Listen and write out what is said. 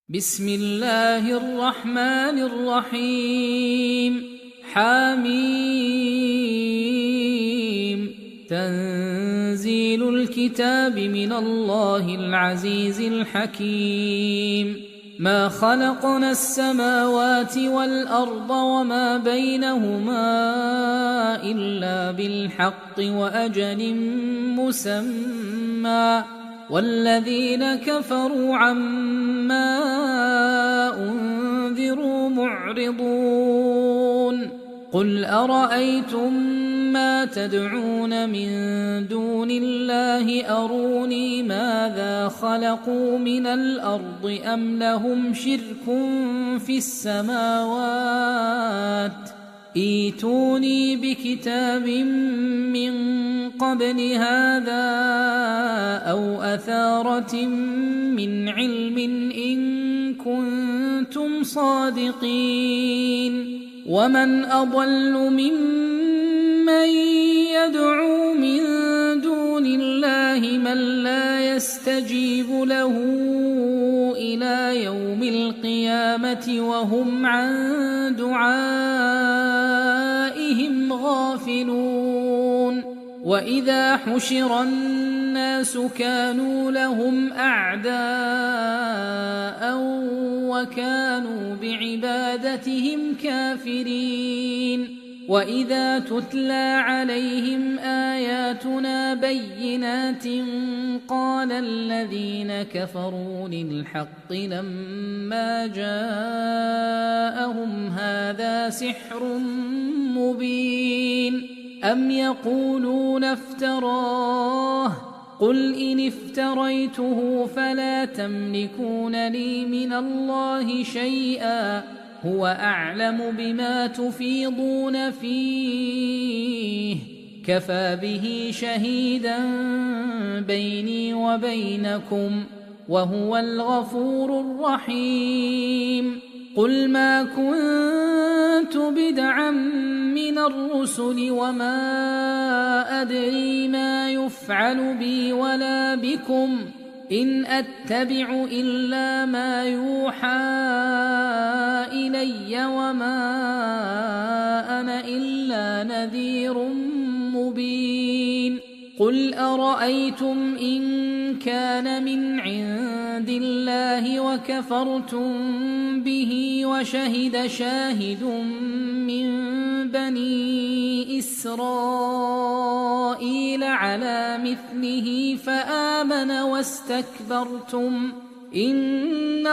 بسم الله الرحمن الرحيم حميم تنزيل الكتاب من الله العزيز الحكيم ما خلقنا السماوات والأرض وما بينهما إلا بالحق وأجل مسمى والذين كفروا عما أنذروا معرضون قل أرأيتم ما تدعون من دون الله أروني ماذا خلقوا من الأرض أم لهم شرك في السماوات ائتوني بكتاب من قبل هذا أو أثارة من علم إن كنتم صادقين ومن أضل ممن يدعو من دون الله من لا يستجيب له إلى يوم القيامة وهم عن دعائهم غافلون وإذا حشر الناس كانوا لهم أعداء وكانوا بعبادتهم كافرين وإذا تتلى عليهم آياتنا بينات قال الذين كفروا للحق لما جاءهم هذا سحر مبين أم يقولون افتراه قل إن افتريته فلا تملكون لي من الله شيئا هو أعلم بما تفيضون فيه كفى به شهيدا بيني وبينكم وهو الغفور الرحيم قل ما كنت بدعا من الرسل وما أدري ما يفعل بي ولا بكم إن أتبع إلا ما يوحى إلي وما أنا إلا نذير مبين قل أرأيتم إن كان من عند الله وكفرتم به وشهد شاهد من بني إسرائيل على مثله فآمن واستكبرتم إن